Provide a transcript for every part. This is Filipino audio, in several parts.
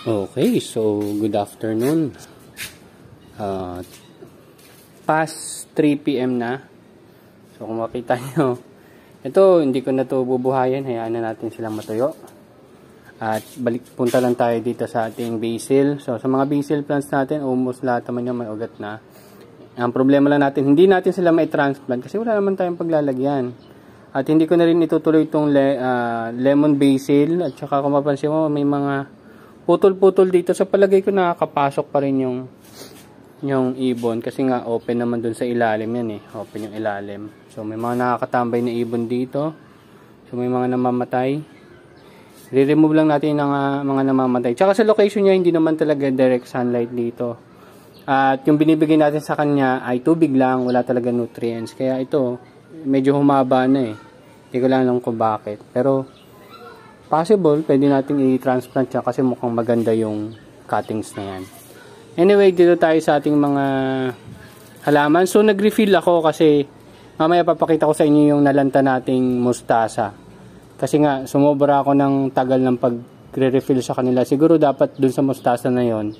Okay, so good afternoon. Past 3 PM na. So kung makita nyo, ito hindi ko na to bubuhayin. Hayaan na natin silang matuyo. At punta lang tayo dito sa ating basil. So sa mga basil plants natin, almost lahat naman yung may ugat na. Ang problema lang natin, hindi natin sila may transplant kasi wala naman tayong paglalagyan. At hindi ko na rin itutuloy itong lemon basil. At saka kung mapansin mo, may mga putol-putol dito. Sa palagay ko nakakapasok pa rin yung ibon. Kasi nga open naman dun sa ilalim yan eh. Open yung ilalim. So may mga nakakatambay na ibon dito. So may mga namamatay. I-remove lang natin ng mga namamatay. Tsaka sa location niya, hindi naman talaga direct sunlight dito. At yung binibigay natin sa kanya ay tubig lang. Wala talaga nutrients. Kaya ito, medyo humaba na eh. Hindi ko lang alam kung bakit. Pero possible, pwede nating i-transplant siya kasi mukhang maganda yung cuttings na yan. Anyway, dito tayo sa ating mga halaman. So, nag-refill ako kasi mamaya papakita ko sa inyo yung nalanta nating mustasa. Kasi nga, sumobra ako ng tagal ng pag-refill sa kanila. Siguro dapat dun sa mustasa na yon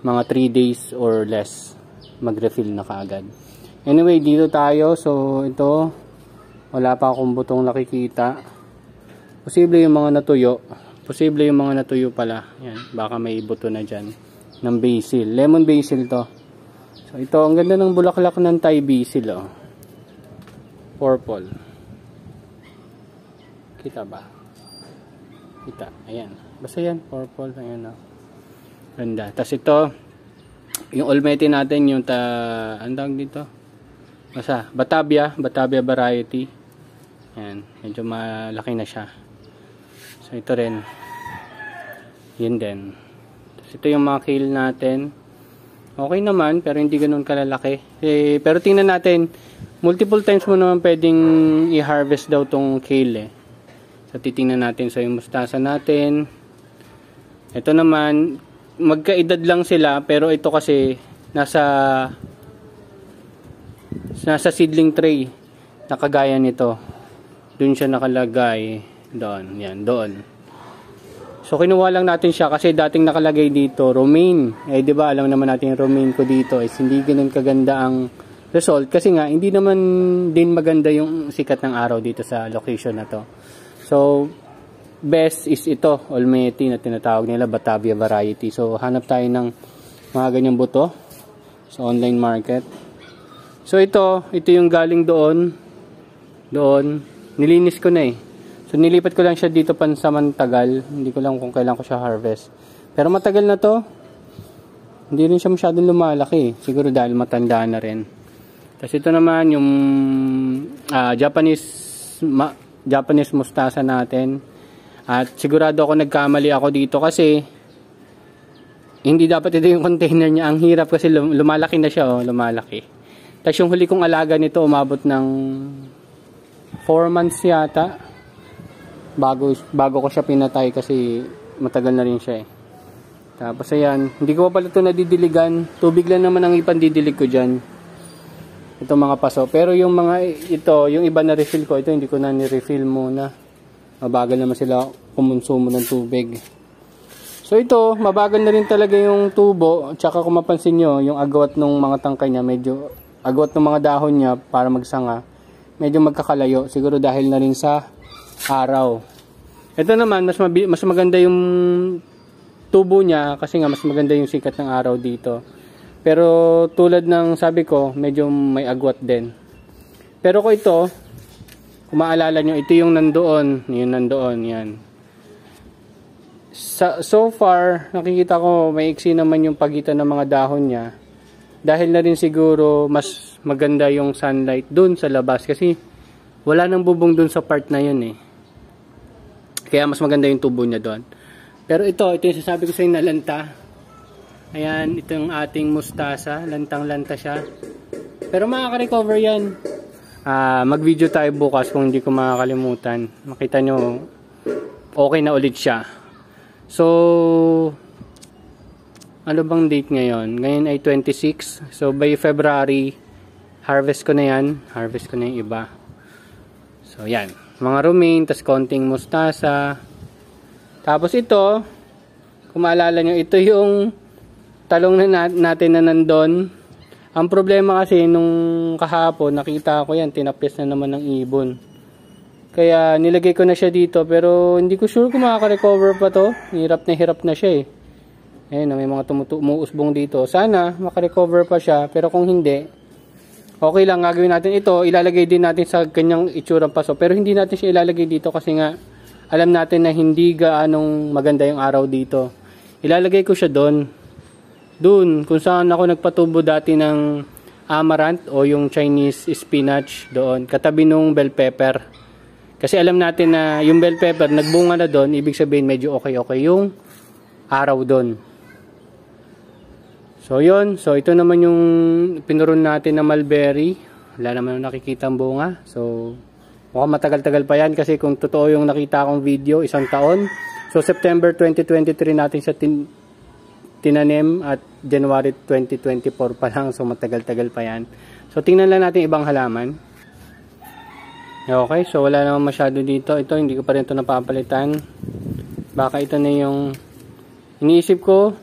mga 3 days or less mag-refill na kaagad. Anyway, dito tayo. So, ito, wala pa akong butong nakikita. Posible yung mga natuyo. Posible yung mga natuyo pala. Yan, baka may buto na dyan. Ng basil. Lemon basil to. So ito, ang ganda ng bulaklak ng Thai basil. Oh. Purple. Kita ba? Kita. Ayan. Basta yan. Purple. Ayan. Oh. Ganda. Tapos ito, yung olmete natin, yung ang tawag dito? Basta, Batavia. Batavia variety. Ayan. Medyo malaki na siya. So ito rin, yun din. Tapos ito yung mga kale natin. Okay naman, pero hindi ganoon kalalaki. Pero tingnan natin, multiple times mo naman pwedeng i-harvest daw tong kale eh. So titingnan natin sa yung mustasa natin. Ito naman, magkaedad lang sila, pero ito kasi nasa seedling tray. Nakagaya nito. Doon siya nakalagay. Doon, yan, doon. So kinuha lang natin siya kasi dating nakalagay dito romaine. Eh di ba, alam naman natin yung romaine ko dito is hindi ganoon kaganda ang result kasi nga hindi naman din maganda yung sikat ng araw dito sa location na to. So best is ito, olmete na tinatawag nila, Batavia variety. So hanap tayo ng mga ganyang buto sa online market. So ito yung galing doon. Nilinis ko na eh. So nilipat ko lang siya dito pansamantagal. Hindi ko lang kung kailan ko siya harvest. Pero matagal na to. Hindi rin siya masyadong lumalaki. Siguro dahil matanda na rin. Tapos ito naman yung Japanese mustasa natin. At sigurado ako nagkamali ako dito kasi hindi dapat ito yung container niya. Ang hirap kasi lumalaki na siya. Oh, lumalaki. Tapos yung huli kong alaga nito umabot ng 4 months yata. Bago ko siya pinatay kasi matagal na rin siya eh. Tapos ayan, hindi ko pa pala ito nadidiligan. Tubig lang naman ang ipandidilig ko dyan. Ito mga paso. Pero yung mga ito, yung iba na refill ko, ito hindi ko na ni-refill muna. Mabagal naman sila kumonsumo ng tubig. So ito, mabagal na rin talaga yung tubo. Tsaka kung mapansin nyo, yung agwat ng mga tangkay niya, medyo agwat ng mga dahon niya para magsanga, medyo magkakalayo. Siguro dahil na rin sa araw. Ito naman mas maganda yung tubo niya kasi nga mas maganda yung sikat ng araw dito. Pero tulad ng sabi ko, medyo may agwat din. Pero ko ito, kung maalala nyo, ito yung nandoon, yan. So far, nakikita ko may iksi naman yung pagitan ng mga dahon niya. Dahil na rin siguro mas maganda yung sunlight dun sa labas kasi wala nang bubong dun sa part na yun eh. Kaya mas maganda yung tubo niya doon. Pero ito yung sasabi ko sa inyo na lanta. Ayan, ito yung ating mustasa. Lantang-lanta siya. Pero makaka-recover yan. Mag-video tayo bukas kung hindi ko makakalimutan. Makita nyo, okay na ulit siya. So, ano bang date ngayon? Ngayon ay 26. So, by February, harvest ko na yan. Harvest ko na yung iba. So, yan. Mga romaine, tas konting mustasa. Tapos ito, Kung maalala nyo, ito yung talong na natin na nandun. Ang problema kasi nung kahapon, nakita ko yan, tinapis na naman ng ibon. Kaya nilagay ko na siya dito, pero hindi ko sure kung makaka-recover pa to. Hirap na siya eh. Ayun, may mga umuusbong dito. Sana maka-recover pa siya, pero kung hindi, okay lang, gagawin natin ito. Ilalagay din natin sa kanyang itsurang paso. Pero hindi natin siya ilalagay dito kasi nga, alam natin na hindi gaanong maganda yung araw dito. Ilalagay ko siya doon kung saan ako nagpatubo dati ng amaranth o yung Chinese spinach doon, katabi nung bell pepper. Kasi alam natin na yung bell pepper nagbunga na doon, ibig sabihin medyo okay yung araw doon. So yun, so ito naman yung pinuron natin na mulberry. Wala naman nakikita ang bunga. So mukhang matagal-tagal pa yan kasi kung totoo yung nakita kong video, 1 taon. So September 2023 natin siya tinanim at January 2024 pa lang. So matagal-tagal pa yan. So tingnan lang natin ibang halaman. Okay, so wala naman masyado dito. Ito hindi ko pa rin ito napapalitan. Baka ito na yung iniisip ko.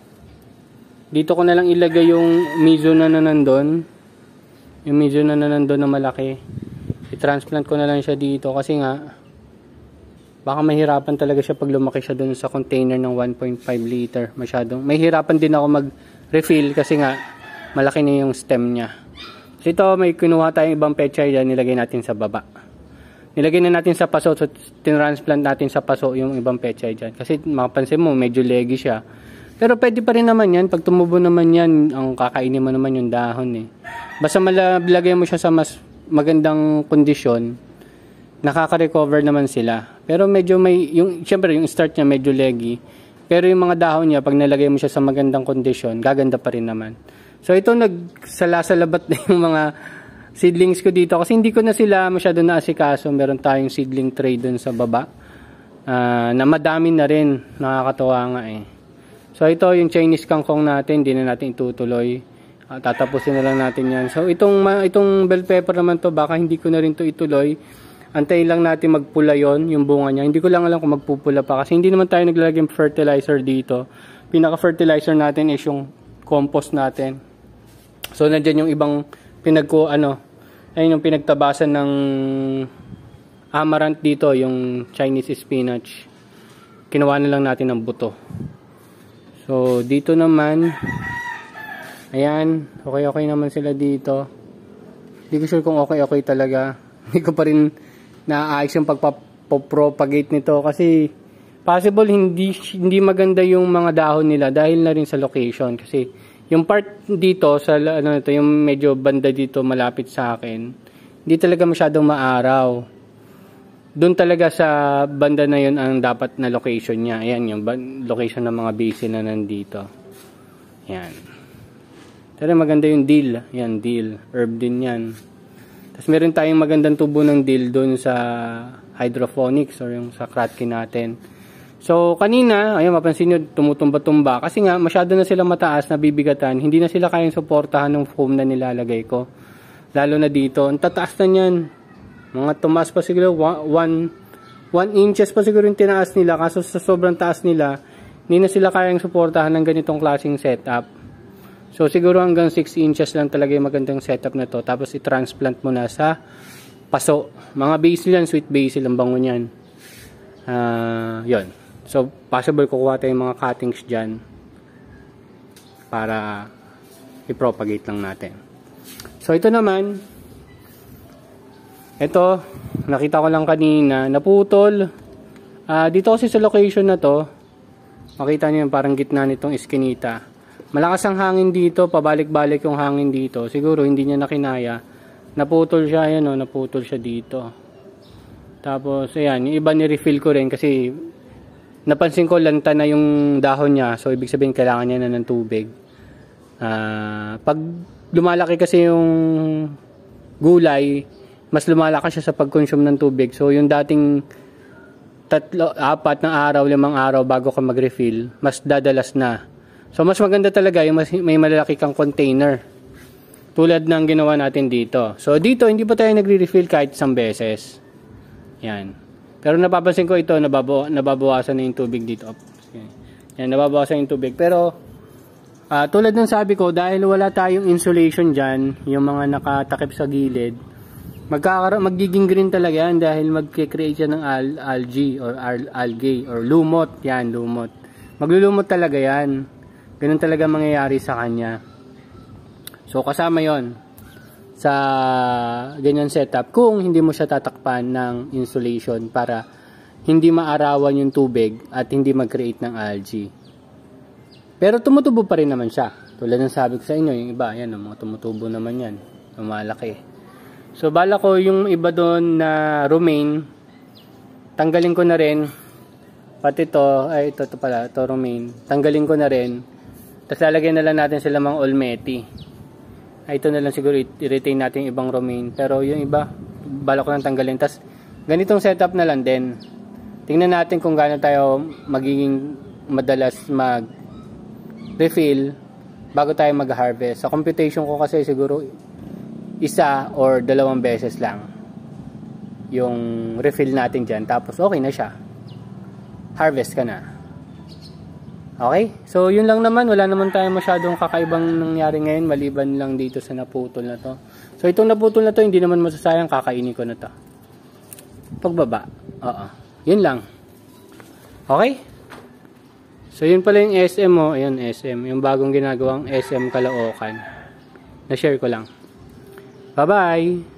Dito ko na lang ilagay yung mizo na nandun. Yung mizo na nandun na malaki. I-transplant ko na lang siya dito kasi nga baka mahirapan talaga siya pag lumaki siya dun sa container ng 1.5 liter. Masyadong. Mahirapan din ako mag-refill kasi nga malaki na yung stem niya. So ito, may kinuha tayong ibang pechay dyan, nilagay natin sa baba. Nilagay na natin sa paso, so tinransplant natin sa paso yung ibang pechay dyan. Kasi makapansin mo, medyo leggy siya. Pero pwede pa rin naman yan. Pag tumubo naman yan, ang kakainin mo naman yung dahon eh. Basta malagay mo siya sa mas magandang kondisyon, nakaka-recover naman sila. Pero medyo may, syempre yung start niya medyo leggy. Pero yung mga dahon niya, pag nalagay mo siya sa magandang kondisyon, gaganda pa rin naman. So ito, nagsala-salabat na yung mga seedlings ko dito. Kasi hindi ko na sila masyado naasikaso. Meron tayong seedling tray dun sa baba. Na madami na rin. Nakakatawa nga eh. So ito yung Chinese kangkong natin, hindi na natin itutuloy. Tatapusin na lang natin yan. So itong bell pepper naman to, baka hindi ko na rin to ituloy. Antayin lang natin magpula yon yung bunga niya. Hindi ko lang alam kung magpupula pa kasi hindi naman tayo naglalagay ng fertilizer dito. Pinaka-fertilizer natin is yung compost natin. So nandiyan yung ibang ayun yung pinagtabasan ng amaranth dito, yung Chinese spinach. Kinuha na lang natin ng buto. So dito naman, ayan, okay naman sila dito. Hindi ko sure kung okay talaga. Hindi ko pa rin naayos yung pagpapropagate nito kasi possible hindi maganda yung mga dahon nila dahil na rin sa location. Kasi yung part dito sa yung medyo banda dito malapit sa akin, hindi talaga masyadong maaraw. Doon talaga sa banda na yun ang dapat na location niya. Ayan yung location ng mga basin na nandito. Ayan. Pero maganda yung dill. Ayan, dill. Herb din yan. Tapos meron tayong magandang tubo ng dill doon sa hydroponics or yung sa Kratky natin. So kanina, ayun mapansin nyo, tumutumba-tumba. Kasi nga masyado na sila mataas, nabibigatan. Hindi na sila kayang suportahan ng foam na nilalagay ko. Lalo na dito. Ang tataas na yan. Mga tumaas pa siguro, 1 inches pa siguro yung tinaas nila. Kaso sa sobrang taas nila, hindi na sila kayang suportahan ng ganitong klaseng setup. So siguro hanggang 6 inches lang talaga yung magandang setup na to. Tapos i-transplant mo na sa paso. Mga basil yan, sweet basil ang bango niyan. Yun. So possible kukuha tayong mga cuttings dyan para i-propagate lang natin. So ito naman, ito nakita ko lang kanina, naputol. Dito kasi sa location na to, makita niyo yung parang gitna nitong iskinita. Malakas ang hangin dito, pabalik-balik yung hangin dito. Siguro hindi niya nakinaya. Naputol siya, ayan o, naputol siya dito. Tapos, ayan, yung iba ni-refill ko rin kasi napansin ko lanta na yung dahon niya. So, ibig sabihin kailangan niya na ng tubig. Pag lumalaki kasi yung gulay, mas lumalaki siya sa pag-consume ng tubig. So, yung dating 4 na araw, 5 araw bago ka mag-refill, mas dadalas na. So, mas maganda talaga yung may malalaki kang container. Tulad ng ginawa natin dito. So, dito, hindi pa tayo nagre-refill kahit isang beses. Yan. Pero napapansin ko ito, nababawasan na yung tubig dito. Yan, nababawasan yung tubig. Pero, tulad ng sabi ko, dahil wala tayong insulation dyan, yung mga nakatakip sa gilid, magiging green talaga yan dahil mag-create siya ng algae or algae or lumot. Yan, lumot. Maglulumot talaga yan. Ganun talaga mangyayari sa kanya. So, kasama yon sa ganyan setup kung hindi mo siya tatakpan ng insulation para hindi maarawan yung tubig at hindi mag-create ng algae. Pero tumutubo pa rin naman siya. Tulad ng sabi ko sa inyo, yung iba, yan, mga tumutubo naman yan. Malaki. So, bala ko yung iba doon na romaine, tanggalin ko na rin. Pati ito, ay ito pala, ito romaine. Tanggalin ko na rin. Tapos lalagyan na lang natin sila mga olmeti. Ay, ito na lang siguro i-retain natin yung ibang romaine. Pero yung iba, bala ko lang tanggalin. Tapos, ganitong setup na lang din. Tingnan natin kung gaano tayo magiging madalas mag-refill bago tayo mag-harvest. Sa computation ko kasi siguro isa or 2 beses lang yung refill natin dyan. Tapos okay na siya. Harvest ka na. Okay? So yun lang naman. Wala naman tayo masyadong kakaibang nangyari ngayon maliban lang dito sa naputol na to. So itong naputol na to hindi naman masasayang, kakainin ko na to. Pagbaba. Oo. Yun lang. Okay? So, yun pala yung SM mo. Ayan, SM. Yung bagong ginagawang SM Caloocan. Na-share ko lang. Bye-bye!